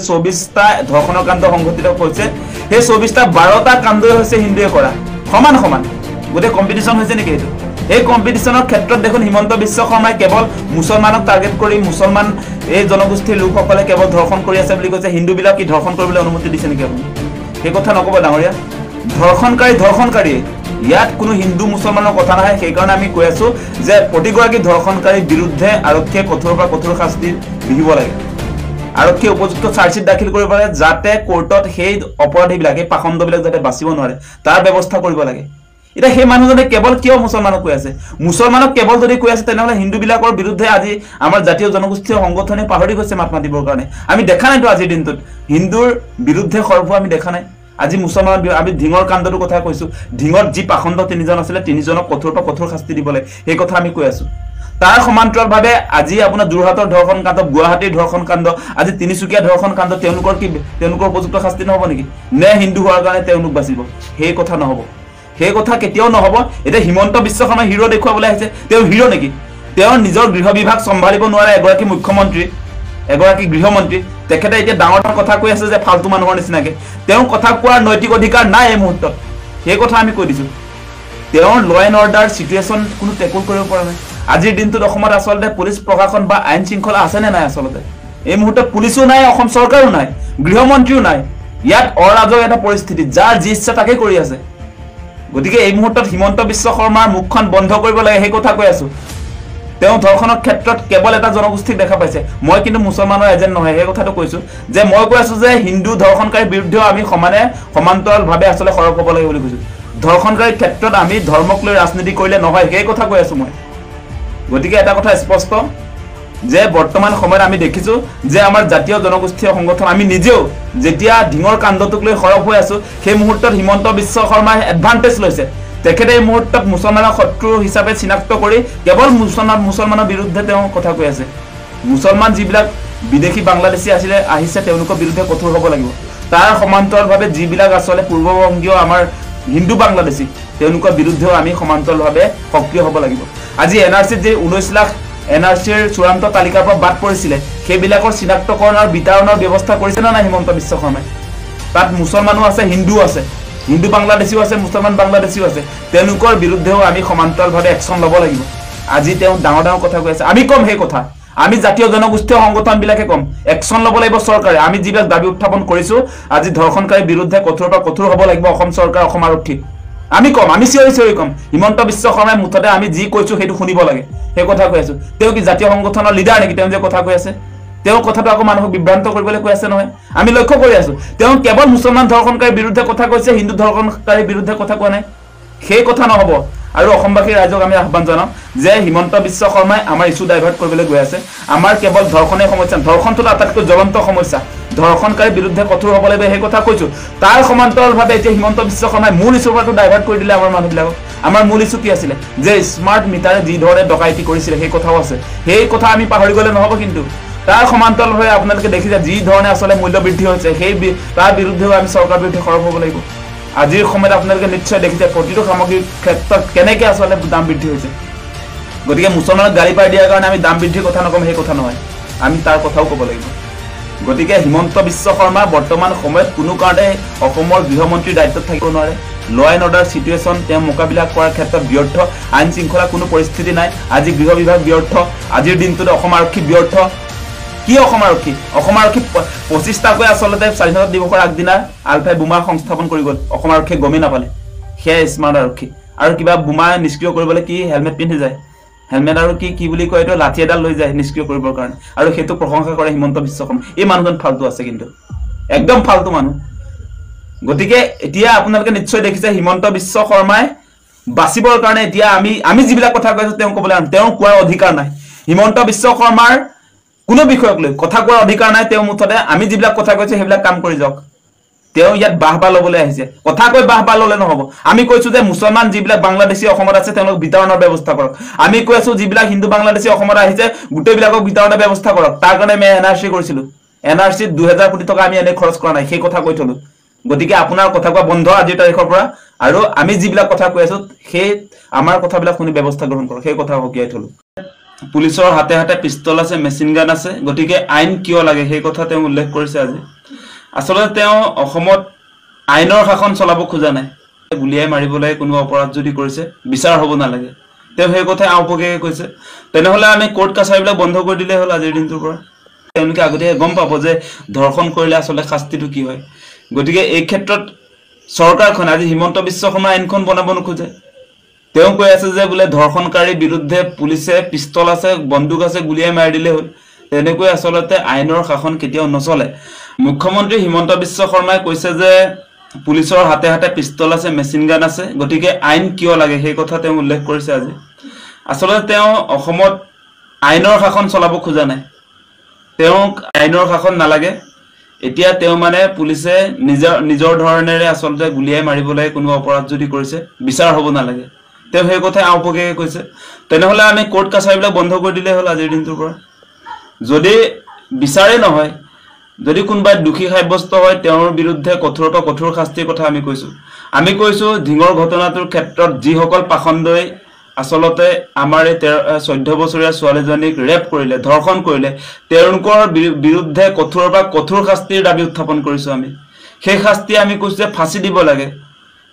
24টা ধৰ্ষণৰ কাণ্ড সংঘটিত হৈছে সেই 24টা 12টা কাণ্ডই হৈছে হিন্দুৱে কৰা সমান সমান গোটে কম্পিটিশন হৈছে নেকি এইটো এই কম্পিটিশনৰ ক্ষেত্ৰত দেখোন হিমন্ত বিশ্ব শৰ্মাই কেৱল মুছলমানক টাৰ্গেট কৰি মুছলমান এই জনগোষ্ঠীৰ লোকসকলে কেৱল ধৰ্ষণ কৰি আছে বুলি কৈছে হিন্দুবিলাক কি ধৰ্ষণ কৰিবলৈ অনুমতি দিছে নেকি আপুনি এই কথা নকব ডাঙৰীয়া ধৰ্ষণকাৰী ইয়াত কোনো হিন্দু মুছলমানৰ কথা নহয় সেই কাৰণে আমি কৈ আছো যে প্ৰতিগৰাকী ধৰ্ষণকাৰীৰ বিৰুদ্ধে আৰক্ষীয়ে কঠোৰৰ পৰা কঠোৰ শাস্তি বিহিব লাগে আৰক্ষীয়ে উপযুক্ত চাৰ্জশিট দাখিল কৰিব পাৰে যাতে কোৰ্টত সেই অপৰাধীবিলাক এই পাখণ্ডবিলাক যাতে বাচিব নোৱাৰে তাৰ ব্যৱস্থা কৰিব লাগে এটা সেই মানুহজনে কেৱল কিয় মুছলমানক কৈ আছে মুছলমানক কেৱল যদি কৈ আছে তেনেহলে হিন্দুবিলাকৰ বিৰুদ্ধে আজি আমাৰ জাতীয় জনগোষ্ঠীয় সংগঠনে পাহৰি গৈছে মাত মাতিবৰ কাৰণে আমি দেখা নাইতো আজিৰ দিনটোত হিন্দুৰ বিৰুদ্ধে খৰ্ব আমি দেখা নাই আজি মুছলমান আমি ঢিঙৰ কাণ্ডৰ কথা কৈছো ঢিঙৰ যি পাখণ্ড তিনিজন আছিল তিনিজনক কঠোৰ পৰা কঠোৰ শাস্তি দিব লাগে এই কথা আমি কৈ আছো তাৰ সমান্তৰালভাৱে আজি আপোনাৰ যোৰহাটৰ ধৰ্ষণ কাণ্ড গুৱাহাটীৰ ধৰ্ষণ কাণ্ড আজি তিনিচুকীয়া ধৰ্ষণ কাণ্ড তেওঁলোকৰ উপযুক্ত শাস্তি নহব নেকি নে হিন্দু হোৱাৰ কাৰণে তেওঁলোক বাচিব সেই কথা নহব সেই কথা কেতিয়াও নহব এটা হিমন্ত বিশ্ব শৰ্মা হিৰো দেখুৱাবলৈ আহিছে তেওঁ হিৰো নেকি তেওঁ নিজৰ গৃহ বিভাগ সম্ভালিব নোৱাৰে এগৰাকী মুখ্যমন্ত্ৰী এগৰাকী গৃহমন্ত্ৰী তেখেতে এতিয়া ডাঙৰ কথা কৈ আছে যে ফালতু মানুহৰ নিচিনাকে তেওঁ কথা কোৱাৰ নৈতিক অধিকাৰ নাই এই মুহূৰ্তত সেই কথা আমি কৈ দিছো তেওঁৰ ল এণ্ড অৰ্ডাৰ সিচুৱেশ্যন কোনো টেকল কৰিব পৰা নাই আজিৰ দিনটোত অসমত আচলতে পুলিচ প্ৰশাসন বা আইন শৃংখলা আছে নে নাই আচলতে এই মুহূৰ্তত পুলিচো নাই অসম চৰকাৰো নাই গৃহমন্ত্ৰীও নাই ইয়াত অৰাজক এটা পৰিস্থিতি যাৰ যি ইচ্ছা তাকে কৰি আছে গতিকে এই মুহূৰ্তত হিমন্ত বিশ্ব শৰ্মাৰ মুখখন বন্ধ কৰিব লাগে সেই কথা কৈ আছো তেওঁ ধৰ্ষণৰ ক্ষেত্ৰত কেৱল এটা জনগোষ্ঠীক দেখা পাইছে মই কিন্তু মুছলমানৰ এজেণ্ট নহয় সেই কথাটো কৈছো যে মই কৈ আছো যে হিন্দু ধৰ্ষণকাৰীৰ বিৰুদ্ধেও আমি সমান্তৰালভাৱে আচলতে সৰব হ'ব লাগে বুলি কৈছো ধৰ্ষণকাৰীৰ ক্ষেত্ৰত আমি ধৰ্মক লৈ ৰাজনীতি কৰিলে নহয় সেই কথা কৈ আছো মই গতিকে এটা কথা স্পষ্ট যে বৰ্তমান সময়ত আমি দেখিছো যে আমাৰ জাতীয় জনগোষ্ঠীয় সংগঠন আমি নিজেও যেতিয়া ঢিঙৰ কাণ্ডটোক লৈ সৰব হৈ আছো সেই মুহূৰ্তত হিমন্ত বিশ্ব শৰ্মাই এডভান্টেজ লৈছে তেখেতে এই মুহূৰ্তত মুছলমানৰ শত্ৰু হিচাপে চিনাক্ত কৰি কেৱল মুছলমানৰ বিৰুদ্ধে তেওঁ কথা কৈ আছে মুছলমান যিবিলাক বিদেশী বাংলাদেশী আহিছে তেওঁলোকৰ বিৰুদ্ধে কঠোৰ হ'ব লাগিব তাৰ সমান্তৰালভাৱে যিবিলাক আচলতে পূৰ্ববংগীয় আমাৰ হিন্দু বাংলাদেশী তেওঁলোকৰ বিৰুদ্ধেও আমি সমান্তৰালভাৱে সক্ৰিয় হ'ব লাগিব আজি এনআৰচিত যে 19 লাখ এনআৰচিৰ চূড়ান্ত তালিকাৰ পৰা বাদ পৰিছিলে সেইবিলাকৰ চিনাক্তকৰণ আৰু বিতৰণৰ ব্যৱস্থা কৰিছে না হিমন্ত বিশ্ব শৰ্মাই তাত মুছলমানো আছে হিন্দু আছে হিন্দু বাংলাদেশীও আছে মুছলমান বাংলাদেশীও আছে তেওঁলোকৰ বিৰুদ্ধেও আমি সমান্তৰালভাৱে একশন ল'ব লাগিব আজি তেওঁ ডাঙৰ কথা কৈ আছে আমি কম সেই কথা আমি জাতীয় জনগোষ্ঠীয় সংগঠনবিলাকে কম একশন ল'ব লাগিব চৰকাৰে আমি যিবিলাক দাবী উত্থাপন কৰিছো আজি ধৰ্ষণকাৰীৰ বিৰুদ্ধে কঠোৰ পৰা কঠোৰ হ'ব লাগিব অসম চৰকাৰ অসম আৰক্ষী আমি কম আমি চিঞৰি কম হিমন্ত বিশ্ব শৰ্মাই মুঠতে আমি যি কৈছো সেইটো শুনিব লাগে সেই কথা কৈ আছো তেওঁ কি জাতীয় সংগঠনৰ লিডাৰ নেকি তেওঁ যে কথা কৈ আছে তেওঁ কথাটো আকৌ মানুহক বিভ্ৰান্ত কৰিবলৈ কৈ আছে নহয় আমি লক্ষ্য কৰি আছো তেওঁ কেৱল মুছলমান ধৰ্ষণকাৰীৰ বিৰুদ্ধে কথা কৈছে হিন্দু ধৰ্ষণকাৰীৰ বিৰুদ্ধে কথা কোৱা নাই সেই কথা নহব আৰু অসমবাসী ৰাইজক আমি আহ্বান জনাম যে হিমন্ত বিশ্ব শৰ্মাই আমাৰ ইস্যু ডাইভাৰ্ট কৰিবলৈ গৈ আছে আমাৰ কেৱল ধৰ্ষণে সমস্যা ধৰ্ষণটো আটাইতকৈ জ্বলন্ত সমস্যা ধৰ্ষণকাৰীৰ বিৰুদ্ধে কঠোৰ হ'ব লাগিব সেই কথা কৈছো তাৰ সমান্তৰালভাৱে এতিয়া হিমন্ত বিশ্ব শৰ্মাই মূল ইস্যুৰ পৰা ডাইভাৰ্ট কৰি দিলে আমাৰ মানুহবিলাকক আমাৰ মূল ইস্যু কি আছিলে যে স্মাৰ্ট মিটাৰে যি ধৰণে ডকাইতি কৰিছিলে সেই কথাও আছে সেই কথা আমি পাহৰি গ'লে নহ'ব কিন্তু তাৰ সমান্তৰালভাৱে আপোনালোকে দেখিছে যি ধৰণে আচলতে মূল্য বৃদ্ধি হৈছে সেই তাৰ বিৰুদ্ধেও আমি চৰকাৰৰ বিৰুদ্ধে সৰব হ'ব লাগিব আজিৰ সময়ত আপোনালোকে নিশ্চয় দেখিছে প্ৰতিটো সামগ্ৰীৰ ক্ষেত্ৰত কেনেকৈ আচলতে দাম বৃদ্ধি হৈছে গতিকে মুছলমানক গালি পাৰি দিয়াৰ কাৰণে আমি দাম বৃদ্ধিৰ কথা নকম সেই কথা নহয় আমি তাৰ কথাও ক'ব লাগিব গতিকে হিমন্ত বিশ্ব শৰ্মা বৰ্তমান সময়ত কোনো কাৰণে অসমৰ গৃহমন্ত্ৰীৰ দায়িত্বত থাকিব নোৱাৰে ল এণ্ড অৰ্ডাৰ সিচুৱেশ্যন তেওঁ মোকাবিলা কৰাৰ ক্ষেত্ৰত ব্যৰ্থ আইন শৃংখলা কোনো পৰিস্থিতি নাই আজি গৃহ বিভাগ ব্যৰ্থ আজিৰ দিনটোত অসম আৰক্ষী ব্যৰ্থ কি অসম আৰক্ষী 25টাকৈ আচলতে স্বাধীনতা দিৱসৰ আগদিনা আলফাই বোমা সংস্থাপন কৰি গ'ল অসম আৰক্ষীয়ে গমেই নাপালে সেয়া স্মাৰ্ট আৰক্ষী আৰু কিবা বোমা নিষ্ক্ৰিয় কৰিবলৈ কি হেলমেট পিন্ধি যায় হেলমেট আৰু কি বুলি কয় এইটো লাঠি এডাল লৈ যায় নিষ্ক্ৰিয় কৰিবৰ কাৰণে আৰু সেইটো প্ৰশংসা কৰে হিমন্ত বিশ্ব শৰ্মা এই মানুহজন ফালতু আছে কিন্তু একদম ফালতু মানুহ গতিকে এতিয়া আপোনালোকে নিশ্চয় দেখিছে হিমন্ত বিশ্ব শৰ্মাই বাচিবৰ কাৰণে এতিয়া আমি যিবিলাক কথা কৈছো তেওঁ ক'বলৈ তেওঁ কোৱাৰ অধিকাৰ নাই হিমন্ত বিশ্ব শৰ্মাৰ কোনো বিষয়ক লৈ কথা কোৱাৰ অধিকাৰ নাই তেওঁ মুঠতে আমি যিবিলাক কথা কৈছো সেইবিলাক কাম কৰি যাওক তেওঁ ইয়াত বাহবা ল'বলৈ আহিছে কথা কৈ বাহবা ল'লে নহব আমি কৈছো যে মুছলমান যিবিলাক বাংলাদেশী অসমত আছে তেওঁলোক বিতৰণৰ ব্যৱস্থা কৰক আমি কৈছো যিবিলাক হিন্দু বাংলাদেশী অসমত আহিছে গোটেইবিলাকক বিতৰণৰ ব্যৱস্থা কৰক তাৰ কাৰণে আমি এনআৰচি কৰিছিলো এনআৰচি 2000 কোটি টকা আমি এনে খৰচ কৰা নাই সেই কথা কৈ থলো গতিকে আপোনাৰ কথা কোৱা বন্ধ আজিৰ তাৰিখৰ পৰা আৰু আমি যিবিলাক কথা কৈ আছো সেই আমাৰ কথাবিলাক শুনি ব্যৱস্থা গ্ৰহণ কৰক সেই কথা হকিয়াই থলো পুলিচৰ হাতে হাতে পিস্তল আছে, মেচিন গান আছে, গতিকে আইন কিয় লাগে সেই কথা তেওঁ উল্লেখ কৰিছে আজি। আচলতে তেওঁ অসমত আইনৰ শাসন চলাব খোজা নাই। গুলিয়াই মাৰিবলৈ কোনো অপৰাধ যদি কৰিছে বিচাৰ হ'ব নালাগে, তেওঁ সেই কথাই আওপকীয়াকৈ কৈছে। তেনেহ'লে আমি কোৰ্ট কাছাৰীবিলাক বন্ধ কৰি দিলেই হ'ল আজিৰ দিনটোৰ পৰা। তেওঁলোকে আগতীয়াকৈ গম পাব যে ধৰ্ষণ কৰিলে আচলতে শাস্তিটো কি হয়। গতিকে এই ক্ষেত্ৰত চৰকাৰখনে আজি হিমন্ত বিশ্ব শৰ্মা আইনখন বনাব নোখোজে। তেওঁ কৈ আছে যে বোলে ধৰ্ষণকাৰীৰ বিৰুদ্ধে পুলিচে পিস্তল আছে, বন্দুক আছে, গুলিয়াই মাৰি দিলেই হ'ল। তেনেকৈ আচলতে আইনৰ শাসন কেতিয়াও নচলে। মুখ্যমন্ত্ৰী হিমন্ত বিশ্ব শৰ্মাই কৈছে যে পুলিচৰ হাতে হাতে পিস্তল আছে, মেচিন গান আছে, গতিকে আইন কিয় লাগে সেই কথা তেওঁ উল্লেখ কৰিছে আজি। আচলতে তেওঁ অসমত আইনৰ শাসন চলাব খোজা নাই, তেওঁক আইনৰ শাসন নালাগে। এতিয়া তেওঁ মানে পুলিচে নিজৰ ধৰণেৰে আচলতে গুলিয়াই মাৰিবলৈ কোনো অপৰাধ যদি কৰিছে বিচাৰ হ'ব নালাগে, তেওঁ সেই কথাই আওপকীয়াকৈ কৈছে। তেনেহ'লে আমি কোৰ্ট কাছাৰীবিলাক বন্ধ কৰি দিলেই হ'ল আজিৰ দিনটোৰ পৰা। যদি বিচাৰে নহয়, যদি কোনোবাই দোষী সাব্যস্ত হয় তেওঁৰ বিৰুদ্ধে কঠোৰৰ পৰা কঠোৰ শাস্তিৰ কথা আমি কৈছোঁ। ধিঙৰ ঘটনাটোৰ ক্ষেত্ৰত যিসকল পাখণ্ডই আচলতে আমাৰ এই 14 বছৰীয়া ছোৱালীজনীক ৰেপ কৰিলে, ধৰ্ষণ কৰিলে, তেওঁলোকৰ বিৰুদ্ধে কঠোৰৰ পৰা কঠোৰ শাস্তিৰ দাবী উত্থাপন কৰিছোঁ আমি। সেই শাস্তি আমি কৈছোঁ যে ফাঁচি দিব লাগে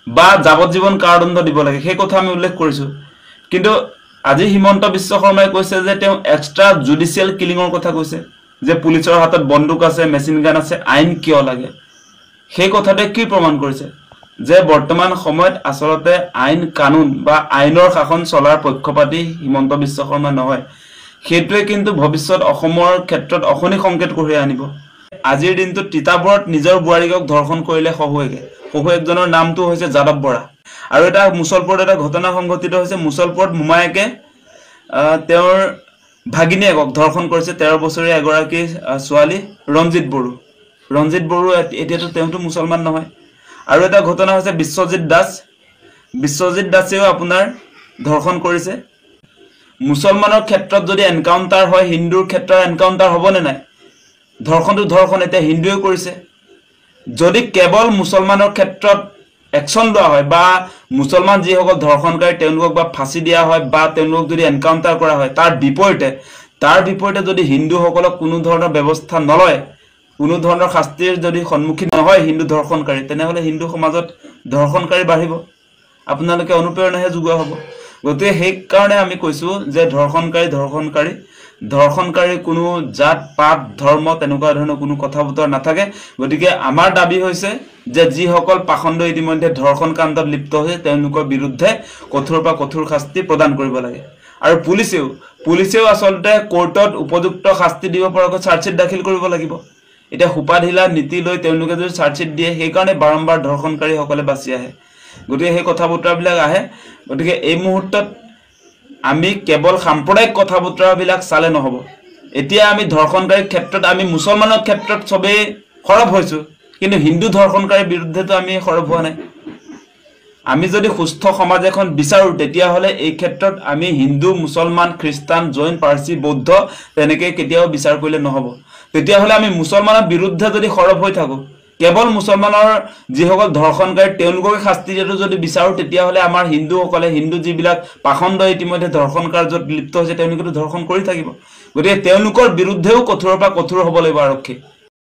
বা যাৱজ্জীৱন কাৰাদণ্ড দিব লাগে, সেই কথা আমি উল্লেখ কৰিছোঁ। কিন্তু আজি হিমন্ত বিশ্ব শৰ্মাই কৈছে যে তেওঁ এক্সট্ৰা জুডিচিয়েল কিলিঙৰ কথা কৈছে, যে পুলিচৰ হাতত বন্দুক আছে, মেচিন গান আছে, আইন কিয় লাগে। সেই কথাটোৱে কি প্ৰমাণ কৰিছে যে বৰ্তমান সময়ত আচলতে আইন কানুন বা আইনৰ শাসন চলাৰ পক্ষপাতী হিমন্ত বিশ্ব শৰ্মা নহয়। সেইটোৱে কিন্তু ভৱিষ্যত অসমৰ ক্ষেত্ৰত অশনি সংকেত কঢ়িয়াই আনিব। আজিৰ দিনটোত তিতাবৰত নিজৰ বোৱাৰীকক ধৰ্ষণ কৰিলে শহুৱেকজনৰ নামটো হৈছে যাদৱ বৰা। আৰু এটা মুছলপুৰত এটা ঘটনা সংঘটিত হৈছে। মুছলপুৰত মোমায়েকে তেওঁৰ ভাগিনীয়েকক ধৰ্ষণ কৰিছে, 13 বছৰীয়া এগৰাকী ছোৱালী ৰঞ্জিত বড়ো। এতিয়াতো তেওঁতো মুছলমান নহয়। আৰু এটা ঘটনা হৈছে বিশ্বজিৎ দাসেও আপোনাৰ ধৰ্ষণ কৰিছে। মুছলমানৰ ক্ষেত্ৰত যদি এনকাউণ্টাৰ হয়, হিন্দুৰ ক্ষেত্ৰত এনকাউণ্টাৰ হ'বনে নাই? ধৰ্ষণ এতিয়া হিন্দুৱে কৰিছে। যদি কেৱল মুছলমানৰ ক্ষেত্ৰত একশ্যন লোৱা হয় বা মুছলমান যিসকল ধৰ্ষণকাৰী তেওঁলোকক বা ফাঁচি দিয়া হয় বা তেওঁলোকক যদি এনকাউণ্টাৰ কৰা হয়, তাৰ বিপৰীতে যদি হিন্দুসকলক কোনো ধৰণৰ ব্যৱস্থা নলয়, কোনো ধৰণৰ শাস্তিৰ যদি সন্মুখীন নহয় হিন্দু ধৰ্ষণকাৰী, তেনেহ'লে হিন্দু সমাজত ধৰ্ষণকাৰী বাঢ়িব, আপোনালোকে অনুপ্ৰেৰণাহে যোগোৱা হ'ব। গতিকে সেইকাৰণে আমি কৈছোঁ যে ধৰ্ষণকাৰী কোনো জাত পাত ধৰ্ম তেনেকুৱা ধৰণৰ কোনো কথা বতৰা নাথাকে। গতিকে আমাৰ দাবী হৈছে যে যিসকল পাখণ্ড ইতিমধ্যে ধৰ্ষণ কাণ্ডত লিপ্ত হৈছে তেওঁলোকৰ বিৰুদ্ধে কঠোৰৰ পৰা কঠোৰ শাস্তি প্ৰদান কৰিব লাগে। আৰু পুলিচেও আচলতে কোৰ্টত উপযুক্ত শাস্তি দিব পৰাকৈ চাৰ্জশ্বিট দাখিল কৰিব লাগিব। এতিয়া সোপাঢিলা নীতি লৈ তেওঁলোকে যদি চাৰ্জশ্বিট দিয়ে, সেইকাৰণে বাৰম্বাৰ ধৰ্ষণকাৰীসকলে বাচি আহে। গতিকে সেই কথা বতৰাবিলাক আহে। গতিকে এই মুহূৰ্তত আমি কেৱল সাম্প্ৰদায়িক কথা বতৰাবিলাক চালে নহ'ব। এতিয়া আমি ধৰ্ষণকাৰীৰ ক্ষেত্ৰত আমি মুছলমানৰ ক্ষেত্ৰত চবেই সৰব হৈছোঁ, কিন্তু হিন্দু ধৰ্ষণকাৰীৰ বিৰুদ্ধেতো আমি সৰব হোৱা নাই। আমি যদি সুস্থ সমাজ এখন বিচাৰোঁ তেতিয়াহ'লে এই ক্ষেত্ৰত আমি হিন্দু, মুছলমান, খ্ৰীষ্টান, জৈন, পাৰ্চী, বৌদ্ধ তেনেকৈ কেতিয়াও বিচাৰ কৰিলে নহ'ব। তেতিয়াহ'লে আমি মুছলমানৰ বিৰুদ্ধে যদি সৰব হৈ থাকোঁ, কেৱল মুছলমানৰ যিসকল ধৰ্ষণকাৰী তেওঁলোককে শাস্তি দিয়াটো যদি বিচাৰোঁ, তেতিয়াহ'লে আমাৰ হিন্দু যিবিলাক পাখণ্ড ইতিমধ্যে ধৰ্ষণ কাৰ্যত লিপ্ত হৈছে তেওঁলোকেতো ধৰ্ষণ কৰি থাকিব। গতিকে তেওঁলোকৰ বিৰুদ্ধেও কঠোৰৰ পৰা কঠোৰ হ'ব লাগিব আৰক্ষী।